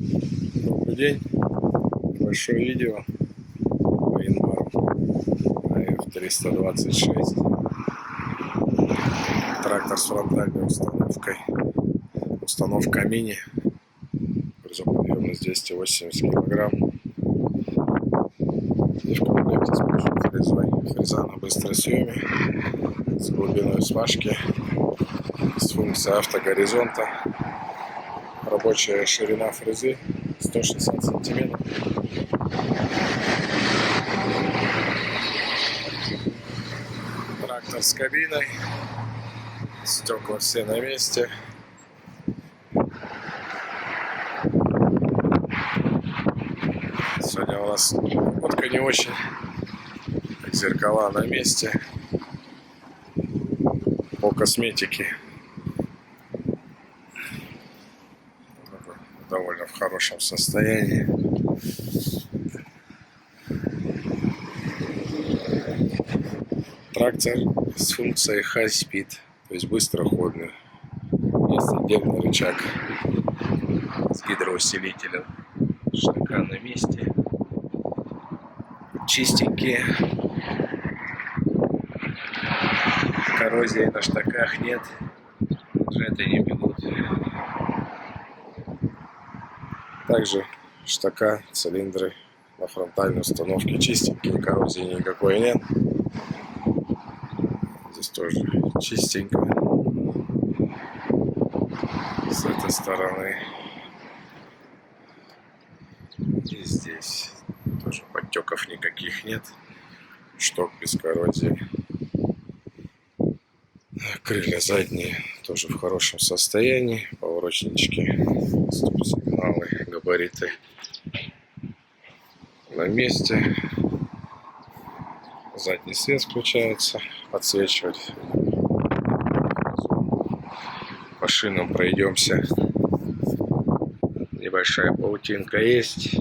Добрый день. Большое видео по январю AF326. Трактор с фронтальной установкой. Установка мини. Грузоподъемность 280 кг. И в комплекте с большой фрезой. Фреза на быстрой съеме. С глубиной смазки. С функцией автогоризонта. Рабочая ширина фрезы 160 сантиметров. Трактор с кабиной. Стекла все на месте. Сегодня у нас погодка не очень. Зеркала на месте. По косметике довольно в хорошем состоянии. Трактор с функцией High Speed, то есть быстроходный. Есть отдельный рычаг с гидроусилителем. Штака на месте. Чистенькие. Коррозии на штаках нет. Джеты не бегут. Также штака, цилиндры на фронтальной установке чистенькие. Коррозии никакой нет. Здесь тоже чистенько. С этой стороны. И здесь тоже подтеков никаких нет. Шток без коррозии. Крылья задние тоже в хорошем состоянии. Поворотнички, стоп-сигналы, габариты на месте. Задний свет включается, подсвечивать. По шинам пройдемся. Небольшая паутинка есть.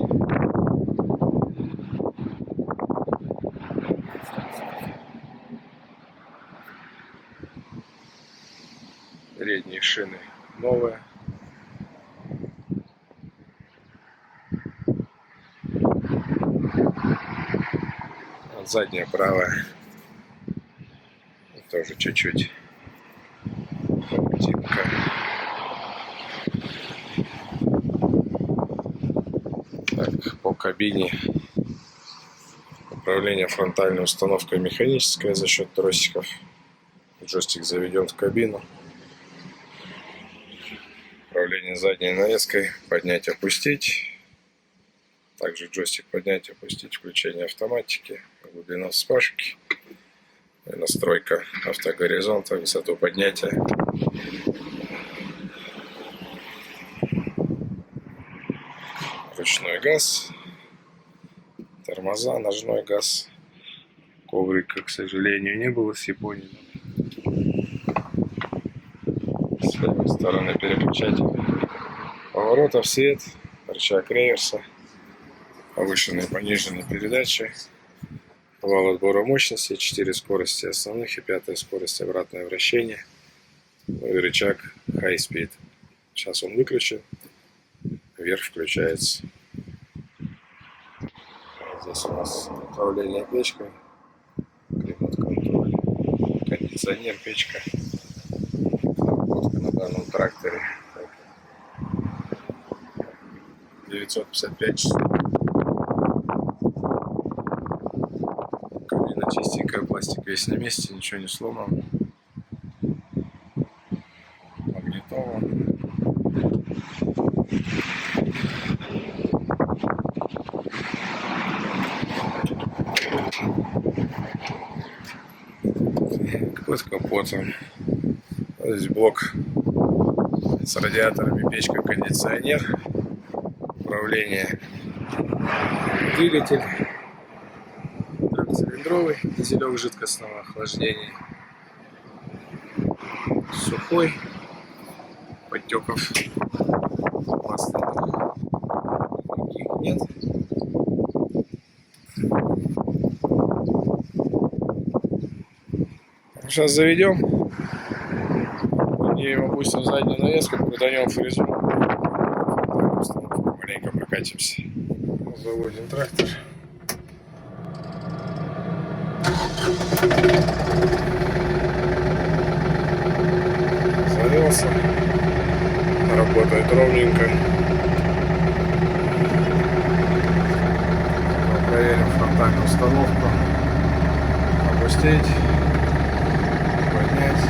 Передние шины новые. Задняя правая тоже чуть-чуть паутинка. Так, по кабине управление фронтальной установкой механическое за счет тросиков. Джойстик заведен в кабину. Управление задней навеской, поднять, опустить. Также джойстик поднять, опустить, включение автоматики, глубина вспашки, настройка автогоризонта, высоту поднятия. Ручной газ, тормоза, ножной газ. Коврика, к сожалению, не было с Японии. С левой стороны переключатель поворотов, свет, рычаг реверса, повышенные и пониженные передачи, вал отбора мощности, 4 скорости основных и 5 скорость обратное вращение, ну и рычаг High Speed. Сейчас он выключен, вверх включается. Здесь у нас управление печкой, климат-контроль, кондиционер, печка. На данном тракторе 955 часов. Кабина чистенькая, пластик весь на месте, ничего не сломано. Магнитола. Под капотом. Здесь блок с радиаторами, печка, кондиционер, управление, двигатель, трехцилиндровый, дизелек жидкостного охлаждения, сухой, подтеков масла никаких нет. Сейчас заведем. И опустим заднюю навеску, проданем фрезу. маленько прокатимся. Заводим трактор. Завелся. Работает ровненько. Проверим фронтальную установку. Опустить. Поднять.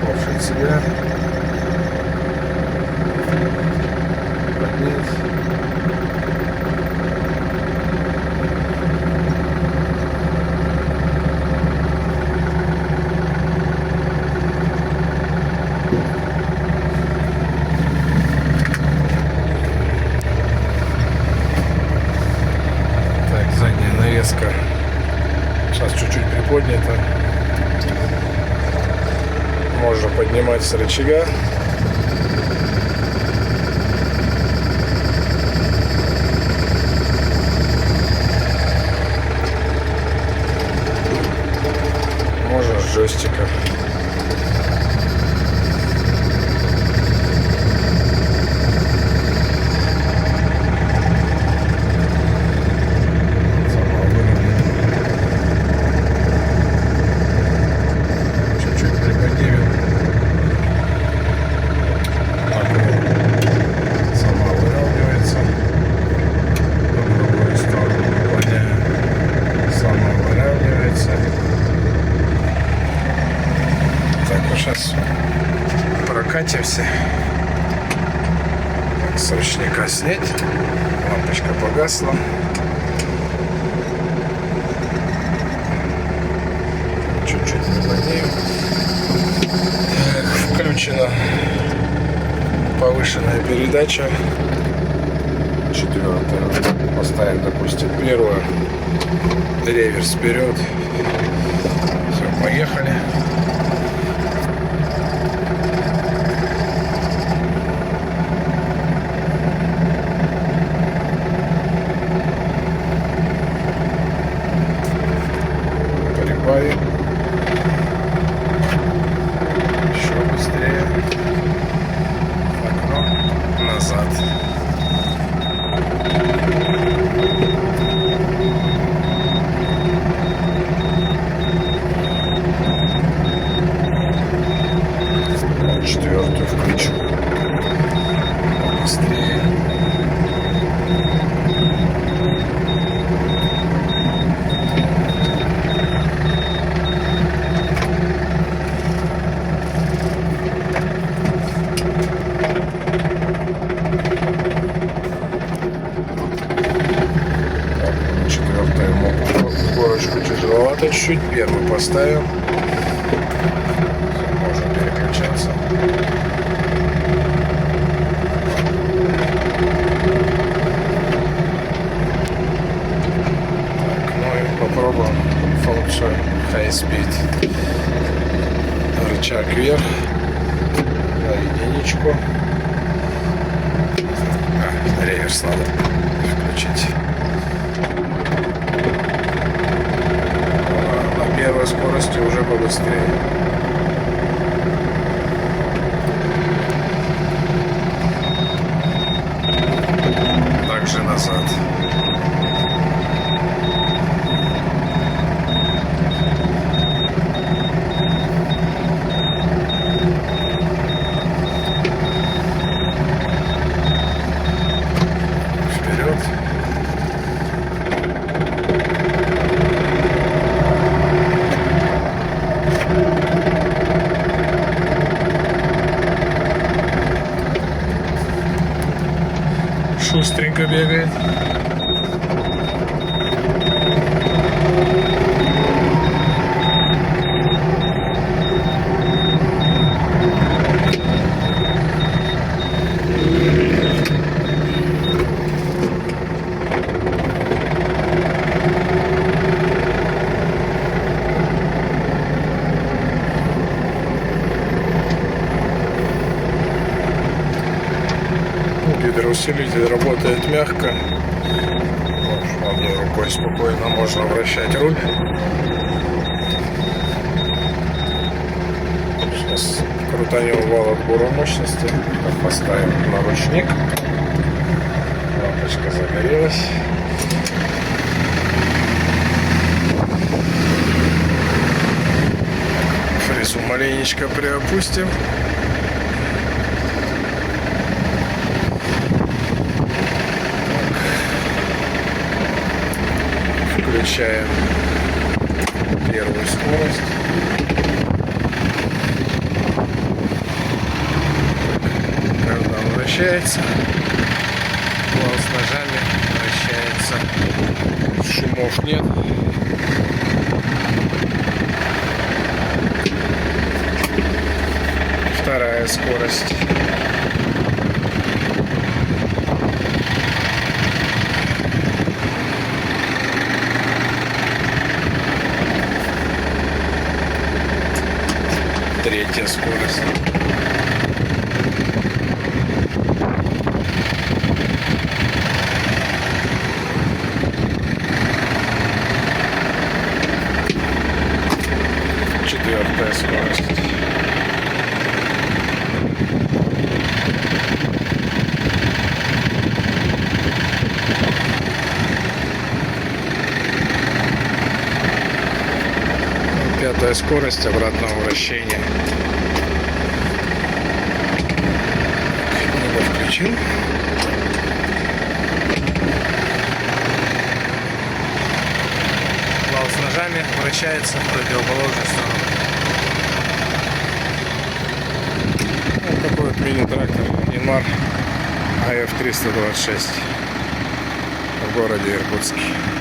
Опшить себя. Поднять. Навеска сейчас чуть-чуть приподнята, можно поднимать с рычага. Можно с джойстика. Сейчас прокатимся. Так, с ручника снять. Лампочка погасла. Чуть-чуть приподнимем. Включена повышенная передача. 4-я. Поставим, допустим, 1-ю. Реверс вперед. Все, поехали. Еще быстрее. Окно назад. Четвертую включу. Быстрее. Горочку тяжеловато чуть-чуть. 1-ю поставим. Можно переключаться. Так, ну и попробуем функцию High Speed. Рычаг вверх. На единичку. Реверс надо включить. На 1-й скорости уже побыстрее. Также назад. Вперед. Шустренько бегает. Гидроусилитель работает мягко. Одной рукой спокойно можно вращать руль. Сейчас Крутанем вал отбора мощности. Поставим на ручник. Лампочка загорелась. Фрезу маленечко приопустим. Включаем первую скорость. Когда он вращается, вал с ножами вращается. Шумов нет. Вторая скорость. Третья скорость. Четвертая скорость. Пятая скорость обратного вращения. Небо включил. Вал с ножами вращается в противоположную сторону. Вот такой вот мини-трактор Инмар АФ-326 в городе Иркутске.